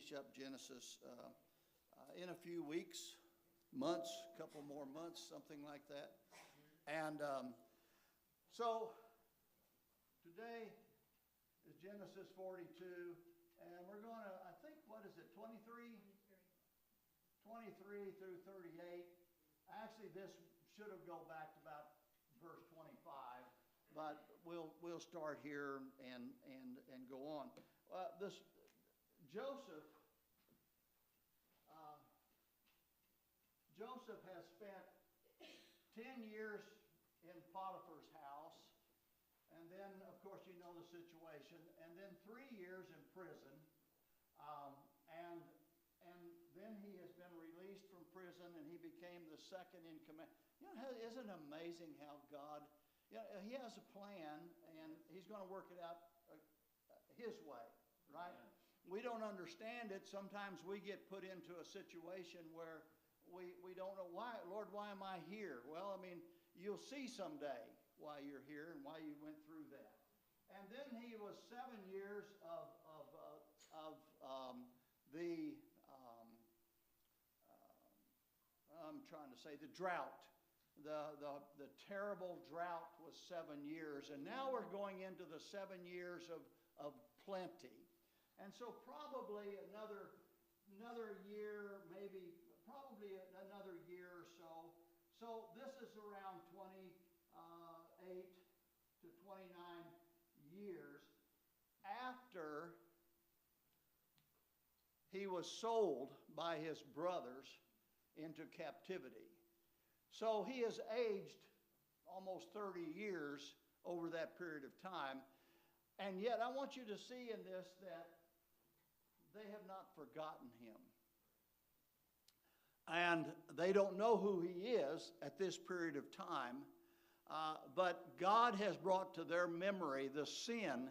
finish up Genesis in a few weeks, months, a couple more months, something like that. And so today is Genesis 42, and we're going to, I think, what is it, 23 through 38. Actually, this should have gone back to about verse 25, but we'll start here and go on. This Joseph has spent 10 years in Potiphar's house, and then, of course, you know the situation, and then 3 years in prison, and then he has been released from prison, and he became the second in command. You know, isn't it amazing how God, you know, he has a plan, and he's going to work it out his way, right? Yeah. We don't understand it. Sometimes we get put into a situation where we don't know why. Lord, why am I here? Well, I mean, you'll see someday why you're here and why you went through that. And then he was 7 years of I'm trying to say the drought. The terrible drought was 7 years, and now we're going into the 7 years of plenty. And so probably another year, probably another year or so. So this is around 28 to 29 years after he was sold by his brothers into captivity. So he has aged almost 30 years over that period of time. And yet I want you to see in this that they have not forgotten him. And they don't know who he is at this period of time. But God has brought to their memory the sin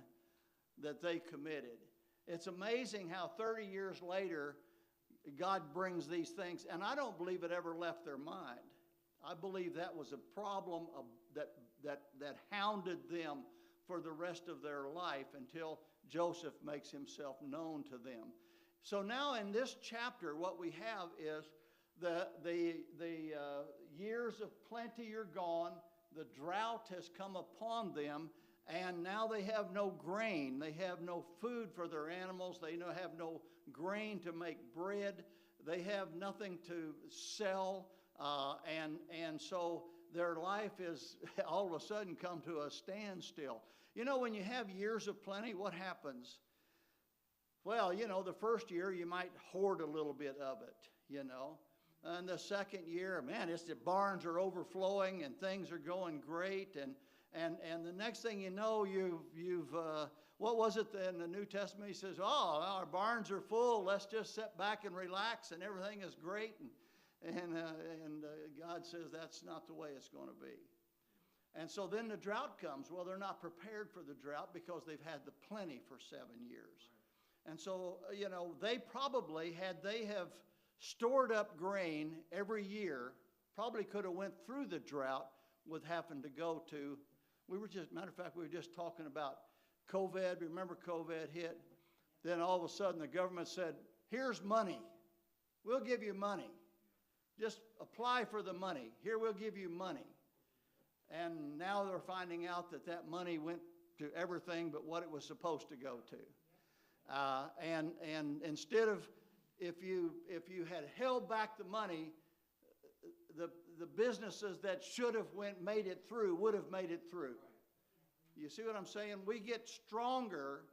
that they committed. It's amazing how 30 years later, God brings these things. And I don't believe it ever left their mind. I believe that was a problem that hounded them for the rest of their life until Joseph makes himself known to them. So now in this chapter, what we have is the years of plenty are gone. The drought has come upon them, and now they have no grain. They have no food for their animals. They have no grain to make bread. They have nothing to sell, and so their life is all of a sudden come to a standstill. You know, when you have years of plenty, what happens? Well, you know, the first year you might hoard a little bit of it, you know. And the second year, man, the barns are overflowing and things are going great. And the next thing you know, you've what was it in the New Testament? He says, oh, our barns are full. Let's just sit back and relax and everything is great. And God says that's not the way it's going to be. And so then the drought comes. Well, they're not prepared for the drought because they've had the plenty for 7 years. Right. And so, you know, they probably, had they have stored up grain every year, probably could have went through the drought with having to go to, matter of fact, we were just talking about COVID. Remember COVID hit? Then all of a sudden the government said, here's money. We'll give you money. Just apply for the money. Here, we'll give you money. And now they're finding out that money went to everything but what it was supposed to go to. And instead of, if you had held back the money, the businesses that should have made it through would have made it through. You see what I'm saying? We get stronger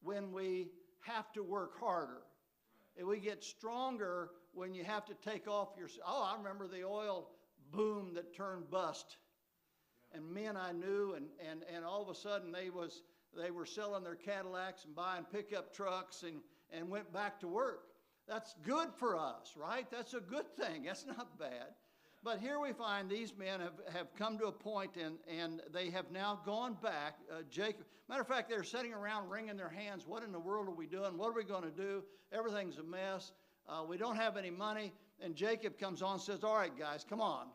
when we have to work harder. And we get stronger when you have to take off your... Oh, I remember the oil boom that turned bust. And men I knew, and all of a sudden they were selling their Cadillacs and buying pickup trucks and went back to work. That's good for us, right? That's a good thing. That's not bad. But here we find these men have come to a point, and they have now gone back. Jacob, matter of fact, they're sitting around wringing their hands. What in the world are we doing? What are we going to do? Everything's a mess. We don't have any money. And Jacob comes on and says, all right, guys, come on.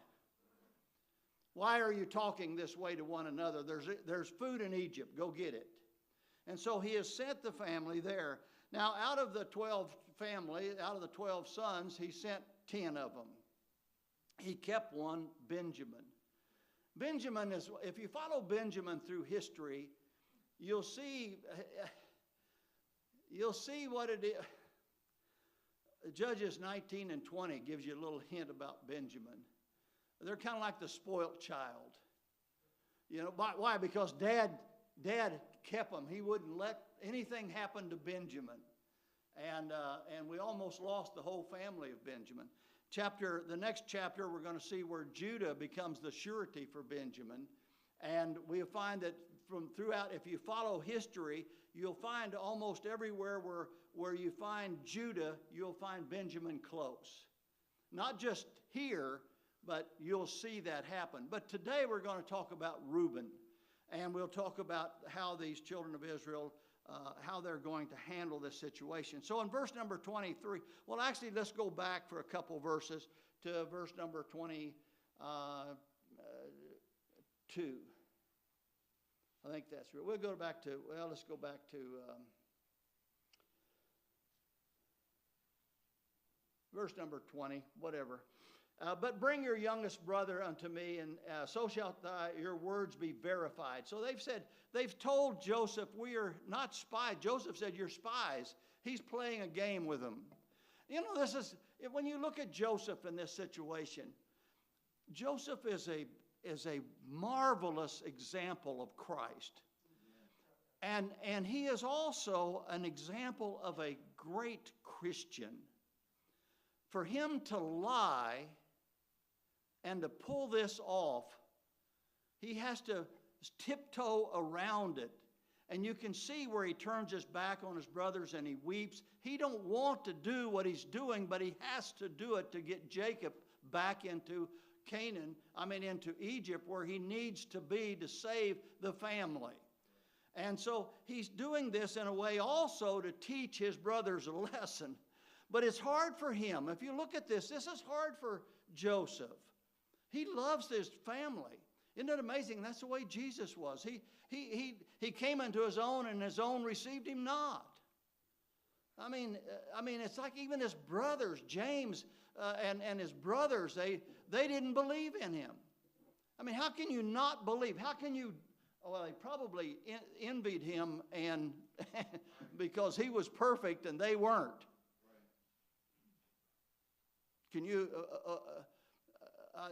Why are you talking this way to one another? There's food in Egypt. Go get it. And so he has sent the family there. Now, out of the 12 family, out of the 12 sons, he sent 10 of them. He kept one, Benjamin. Benjamin is, if you follow Benjamin through history, you'll see what it is. Judges 19 and 20 gives you a little hint about Benjamin. They're kind of like the spoilt child. You know, why? Because Dad kept them. He wouldn't let anything happen to Benjamin. And we almost lost the whole family of Benjamin. The next chapter, we're going to see where Judah becomes the surety for Benjamin. And we find that from throughout, if you follow history, you'll find almost everywhere where you find Judah, you'll find Benjamin close. Not just here, but you'll see that happen. But today we're going to talk about Reuben. And we'll talk about how these children of Israel, how they're going to handle this situation. So in verse number 23, well, actually, let's go back for a couple verses to verse number 22. I think that's right. We'll go back to, let's go back to verse number 20, whatever. But bring your youngest brother unto me, and so shalt your words be verified. So they've told Joseph, we are not spies. Joseph said, you're spies. He's playing a game with them. You know, when you look at Joseph in this situation, Joseph is a marvelous example of Christ. And he is also an example of a great Christian. For him to lie and to pull this off, he has to tiptoe around it. And you can see where he turns his back on his brothers and he weeps. He don't want to do what he's doing, but he has to do it to get Jacob back into into Egypt, where he needs to be to save the family. And so he's doing this in a way also to teach his brothers a lesson. But it's hard for him. If you look at this is hard for Joseph. He loves his family. Isn't it amazing? That's the way Jesus was. He came into his own, and his own received him not. I mean, it's like even his brothers, James and his brothers, they didn't believe in him. I mean, how can you not believe? How can you? Well, they probably envied him, and because he was perfect and they weren't.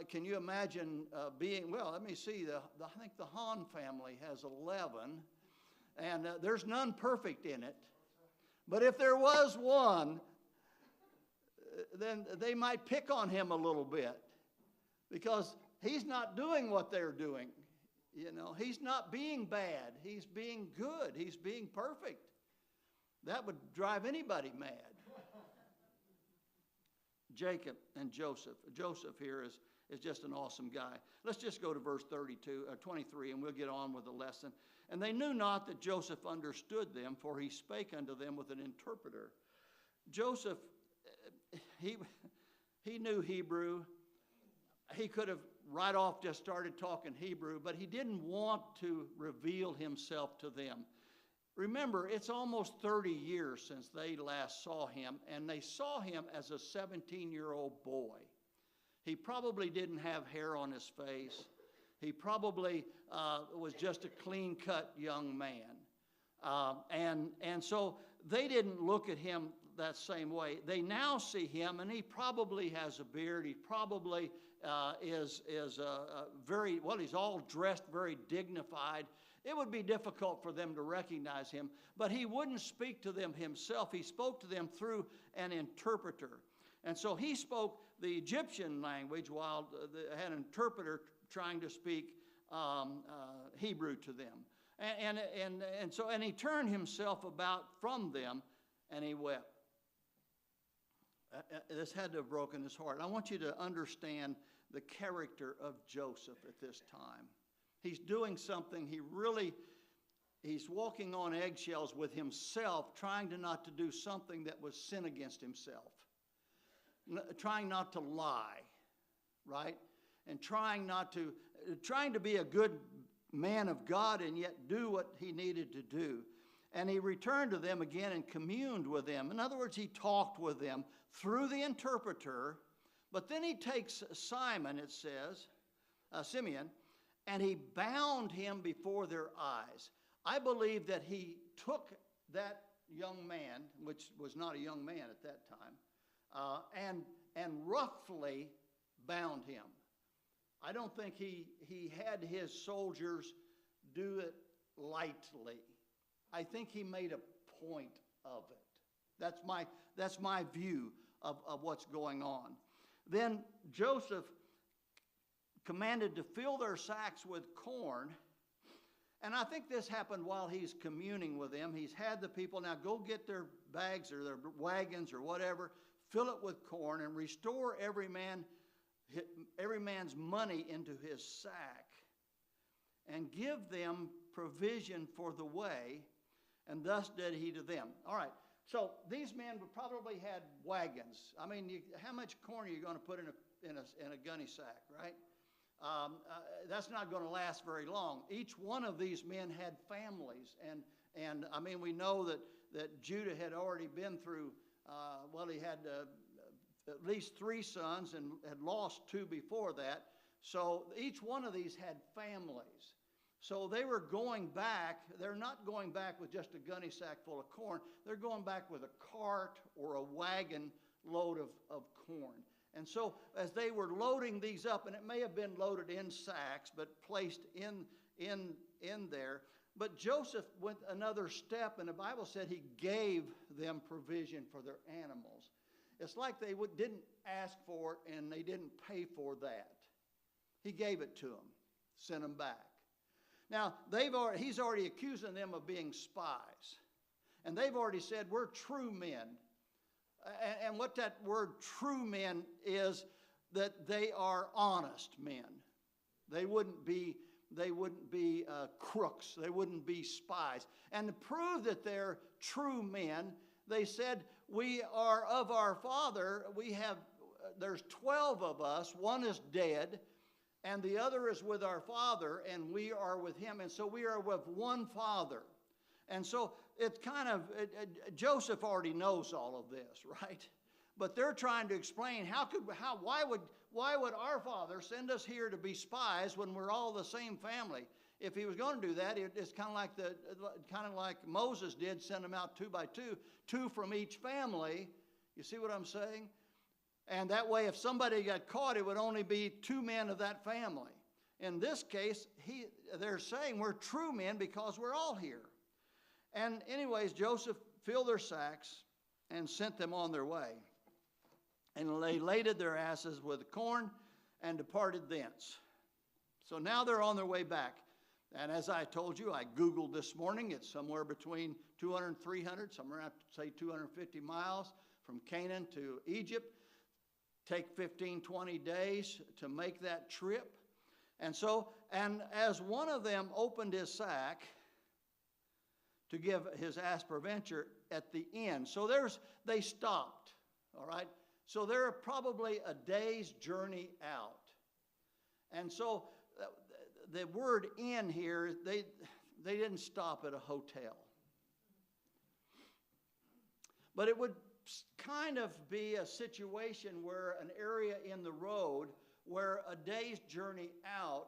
Can you imagine being, well, let me see, I think the Hahn family has 11, and there's none perfect in it. But if there was one, then they might pick on him a little bit, because he's not doing what they're doing. You know, he's not being bad. He's being good. He's being perfect. That would drive anybody mad. Jacob and Joseph. Joseph here is just an awesome guy. Let's just go to verse 23, and we'll get on with the lesson. And they knew not that Joseph understood them, for he spake unto them with an interpreter. Joseph, he knew Hebrew. He could have right off just started talking Hebrew, but he didn't want to reveal himself to them. Remember, it's almost 30 years since they last saw him, and they saw him as a 17-year-old boy. He probably didn't have hair on his face. He probably was just a clean-cut young man. And so they didn't look at him that same way. They now see him, and he probably has a beard. He probably is very, well, he's all dressed very dignified. It would be difficult for them to recognize him, but he wouldn't speak to them himself. He spoke to them through an interpreter. And so he spoke the Egyptian language while they had an interpreter trying to speak Hebrew to them. And he turned himself about from them, and he wept. This had to have broken his heart. I want you to understand the character of Joseph at this time. He's doing something, he's walking on eggshells with himself, trying not to do something that was sin against himself. Trying not to lie, right? And trying to be a good man of God and yet do what he needed to do. And he returned to them again and communed with them. In other words, he talked with them through the interpreter. But then he takes Simon, it says, Simeon, and he bound him before their eyes. I believe that he took that young man, which was not a young man at that time, and roughly bound him. I don't think he had his soldiers do it lightly. I think he made a point of it. That's my view of what's going on. Then Joseph commanded to fill their sacks with corn. And I think this happened while he's communing with them. He's had the people now go get their bags or their wagons or whatever, fill it with corn, and restore every man's money into his sack, and give them provision for the way, and thus did he to them. All right, so these men probably had wagons. I mean, how much corn are you going to put in a gunny sack, right? That's not going to last very long. Each one of these men had families, and I mean, we know that Judah had already been through, he had at least 3 sons and had lost 2 before that. So each one of these had families. So they were going back. They're not going back with just a gunny sack full of corn. They're going back with a cart or a wagon load of corn. And so as they were loading these up, and it may have been loaded in sacks, but placed in there, but Joseph went another step, and the Bible said he gave them provision for their animals. It's like they didn't ask for it and they didn't pay for that. He gave it to them, sent them back. Now, he's already accusing them of being spies. And they've already said, we're true men. And what that word true men is, that they are honest men. They wouldn't be crooks. They wouldn't be spies. And to prove that they're true men, they said, we are of our father. There's 12 of us. One is dead, and the other is with our father, and we are with him. And so we are with one father. And so it's Joseph already knows all of this, right? But they're trying to explain why would our father send us here to be spies when we're all the same family? If he was going to do that, it's kind of like Moses did, send them out 2 by 2, 2 from each family. You see what I'm saying? And that way, if somebody got caught, it would only be 2 men of that family. In this case, they're saying we're true men because we're all here. And anyways, Joseph filled their sacks and sent them on their way. And they laded their asses with corn and departed thence. So now they're on their way back. And as I told you, I Googled this morning. It's somewhere between 200 and 300, somewhere around, say 250 miles from Canaan to Egypt. Take 15, 20 days to make that trip. And as one of them opened his sack to give his asperventure at the end. So they stopped, all right? So they're probably a day's journey out. And so the word inn here, they didn't stop at a hotel. But it would kind of be a situation where an area in the road where a day's journey out,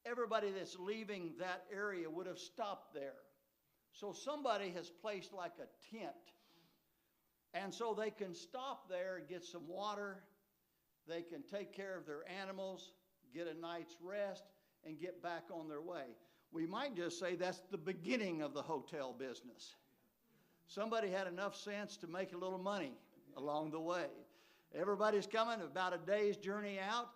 everybody that's leaving that area would have stopped there. So somebody has placed like a tent. And so they can stop there and get some water. They can take care of their animals, get a night's rest, and get back on their way. We might just say that's the beginning of the hotel business. Somebody had enough sense to make a little money along the way. Everybody's coming about a day's journey out.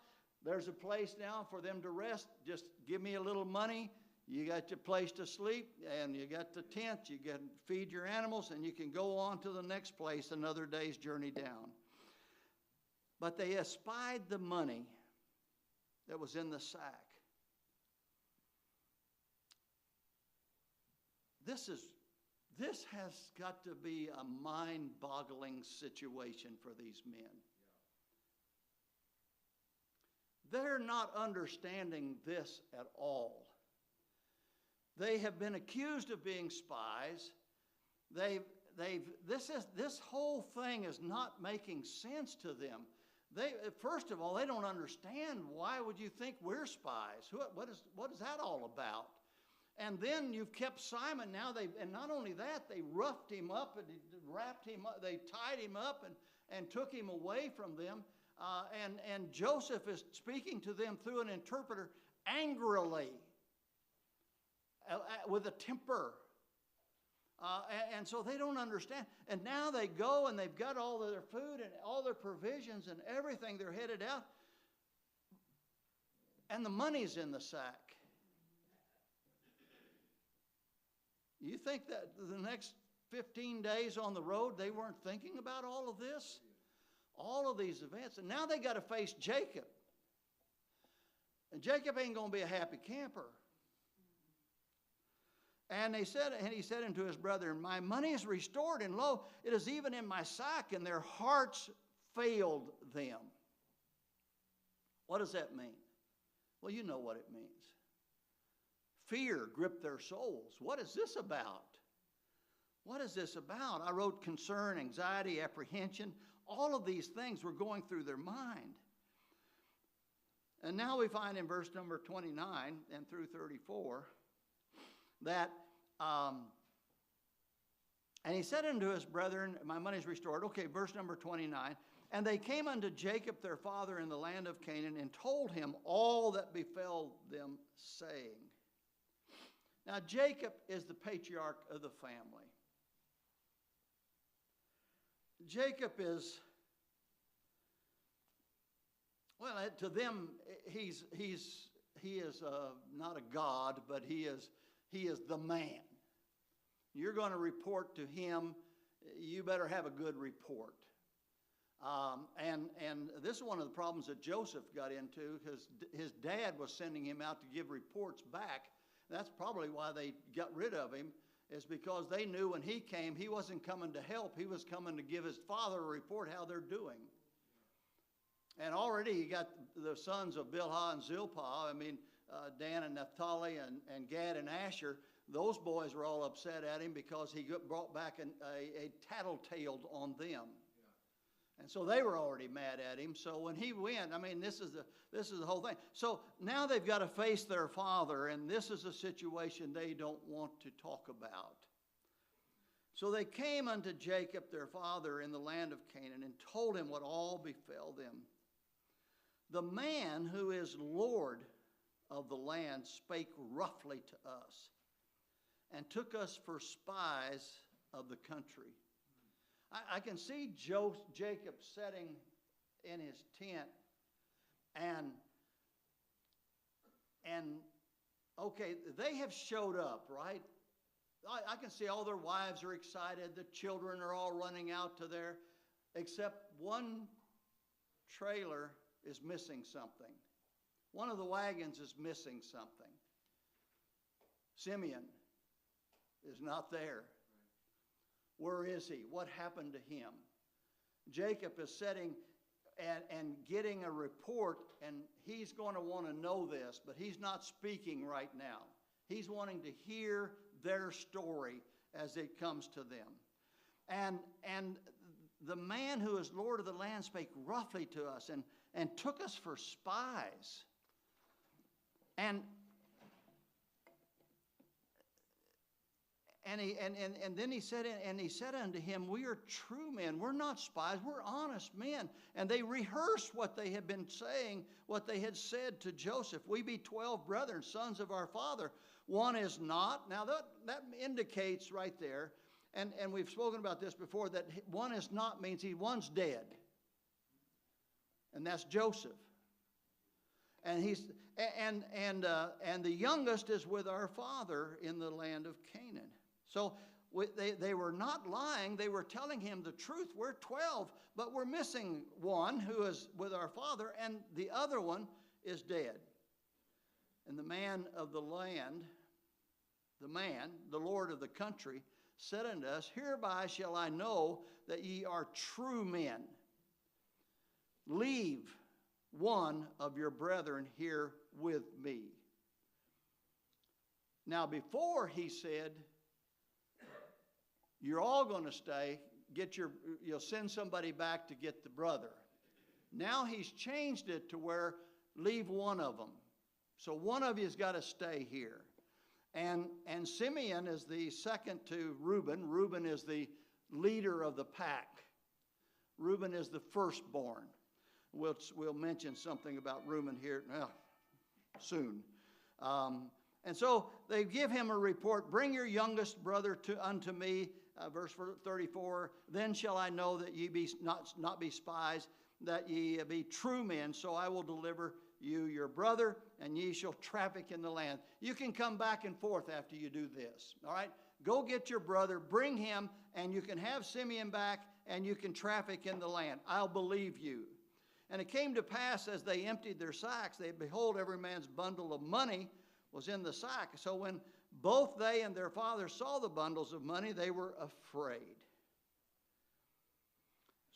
There's a place now for them to rest. Just give me a little money. You got your place to sleep, and you got the tent. You can feed your animals, and you can go on to the next place another day's journey down. But they espied the money that was in the sack. This has got to be a mind-boggling situation for these men. They're not understanding this at all. They have been accused of being spies. This whole thing is not making sense to them. First of all, they don't understand. Why would you think we're spies? What is that all about? And then you've kept Simon. And not only that, they roughed him up and wrapped him up. They tied him up and took him away from them. And Joseph is speaking to them through an interpreter angrily, with a temper. And so they don't understand. And now they go and they've got all of their food and all their provisions and everything. They're headed out. And the money's in the sack. You think that the next 15 days on the road, they weren't thinking about all of this? All of these events. And now they got to face Jacob. And Jacob ain't going to be a happy camper. And he said unto his brethren, my money is restored, and lo, it is even in my sack, and their hearts failed them. What does that mean? Well, you know what it means. Fear gripped their souls. What is this about? What is this about? I wrote concern, anxiety, apprehension. All of these things were going through their mind. And now we find in verse number 29 and through 34 that, and he said unto his brethren, my money is restored. Okay, verse number 29. And they came unto Jacob their father in the land of Canaan and told him all that befell them, saying. Now Jacob is the patriarch of the family. Jacob is, well, to them, he is not a god, but he is the man. You're going to report to him. You better have a good report. And this is one of the problems that Joseph got into, because his dad was sending him out to give reports back. That's probably why they got rid of him, is because they knew when he came, he wasn't coming to help. He was coming to give his father a report how they're doing. And already he got the sons of Bilhah and Zilpah, Dan and Naphtali and Gad and Asher. Those boys were all upset at him because he brought back a tattletale on them. Yeah. And so they were already mad at him. So when he went, this is the whole thing. So now they've got to face their father, and this is a situation they don't want to talk about. So they came unto Jacob their father in the land of Canaan and told him what all befell them. The man who is Lord of the land spake roughly to us and took us for spies of the country. I can see Jacob sitting in his tent and okay, they have showed up, right? I can see all their wives are excited. The children are all running out to there, except one trailer is missing something. One of the wagons is missing something. Simeon is not there. Where is he? What happened to him? Jacob is sitting and getting a report, and he's going to want to know this, but he's not speaking right now. He's wanting to hear their story as it comes to them. And the man who is Lord of the land spake roughly to us and took us for spies. And then he said unto him, we are true men. We're not spies. We're honest men. And they rehearsed what they had been saying, what they had said to Joseph. We be 12 brethren, sons of our father. One is not. Now that indicates right there, and we've spoken about this before, that one is not means one's dead. And that's Joseph. And the youngest is with our father in the land of Canaan. So they were not lying. They were telling him the truth. We're 12, but we're missing one who is with our father, and the other one is dead. And the man of the land, the Lord of the country, said unto us, hereby shall I know that ye are true men. Leave one of your brethren here with me. Now, before he said, you're all going to stay, you'll send somebody back to get the brother. Now he's changed it to where leave one of them. So one of you's got to stay here. And Simeon is the second to Reuben. Reuben is the leader of the pack. Reuben is the firstborn. We'll mention something about Reuben here soon. And so they give him a report. Bring your youngest brother unto me. Verse 34. Then shall I know that ye be not be spies, that ye be true men. So I will deliver you your brother, and ye shall traffic in the land. You can come back and forth after you do this. All right? Go get your brother, bring him, and you can have Simeon back, and you can traffic in the land. I'll believe you. And it came to pass, as they emptied their sacks, behold, every man's bundle of money was in the sack. So when both they and their father saw the bundles of money, they were afraid.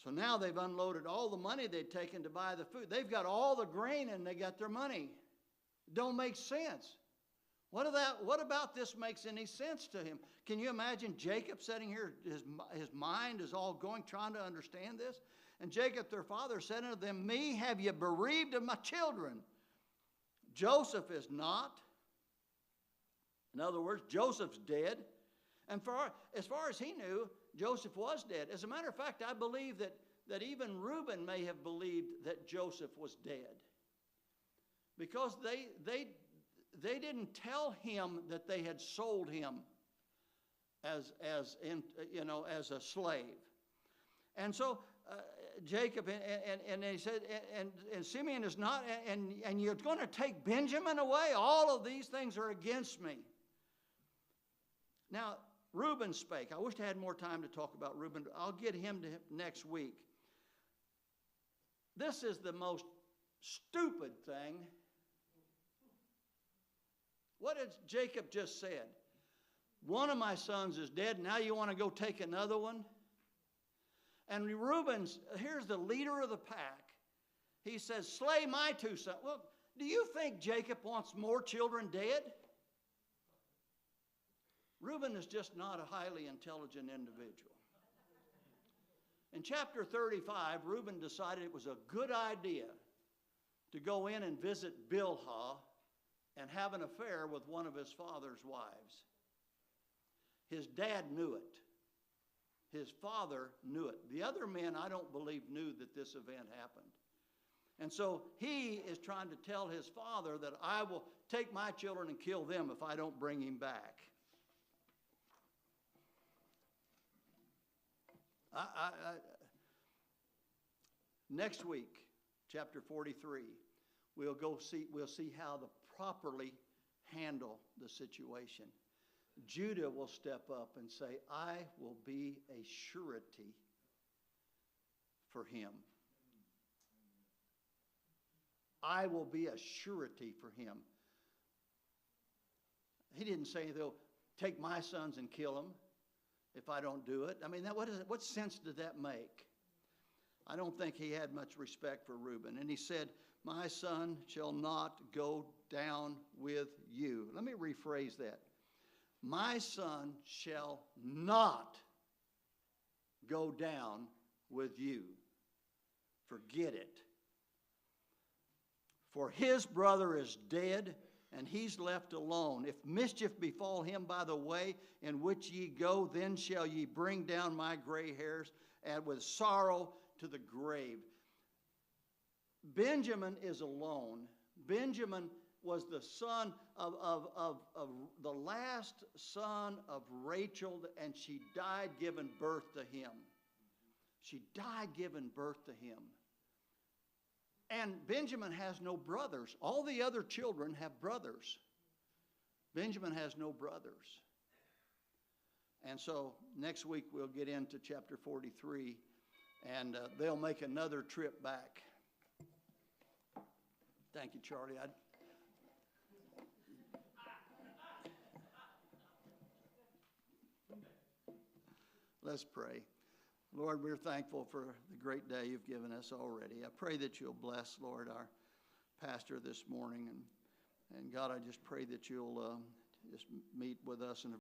So now they've unloaded all the money they'd taken to buy the food. They've got all the grain and they got their money. Don't make sense. What about this makes any sense to him? Can you imagine Jacob sitting here, his mind is all going, trying to understand this? And Jacob, their father, said unto them, Me have you bereaved of my children? Joseph is not. In other words, Joseph's dead. And as far as he knew, Joseph was dead. As a matter of fact, I believe that even Reuben may have believed that Joseph was dead. Because they didn't tell him that they had sold him as a slave. And so Jacob, and he said, and Simeon is not, and you're going to take Benjamin away? All of these things are against me. Now, Reuben spake. I wish I had more time to talk about Reuben. I'll get him to next week. This is the most stupid thing. What has Jacob just said? One of my sons is dead. Now you want to go take another one? And here's the leader of the pack. He says, slay my two sons. Well, do you think Jacob wants more children dead? Reuben is just not a highly intelligent individual. In chapter 35, Reuben decided it was a good idea to go in and visit Bilhah and have an affair with one of his father's wives. His dad knew it. His father knew it. The other men, I don't believe, knew that this event happened. And so he is trying to tell his father that I will take my children and kill them if I don't bring him back. Next week, chapter 43, we'll see how to properly handle the situation. Judah will step up and say, I will be a surety for him. I will be a surety for him. He didn't say, they'll take my sons and kill them if I don't do it. I mean, what sense did that make? I don't think he had much respect for Reuben. And he said, my son shall not go down with you. Let me rephrase that. My son shall not go down with you. Forget it. For his brother is dead, and he's left alone. If mischief befall him by the way in which ye go, then shall ye bring down my gray hairs, and with sorrow to the grave. Benjamin is alone. Benjamin was the son of the last son of Rachel, and she died giving birth to him. She died giving birth to him. And Benjamin has no brothers. All the other children have brothers. Benjamin has no brothers. And so next week we'll get into chapter 43, and they'll make another trip back. Thank you, Charlie. Let's pray. Lord, we're thankful for the great day you've given us already. I pray that you'll bless, Lord, our pastor this morning. And God, I just pray that you'll just meet with us in a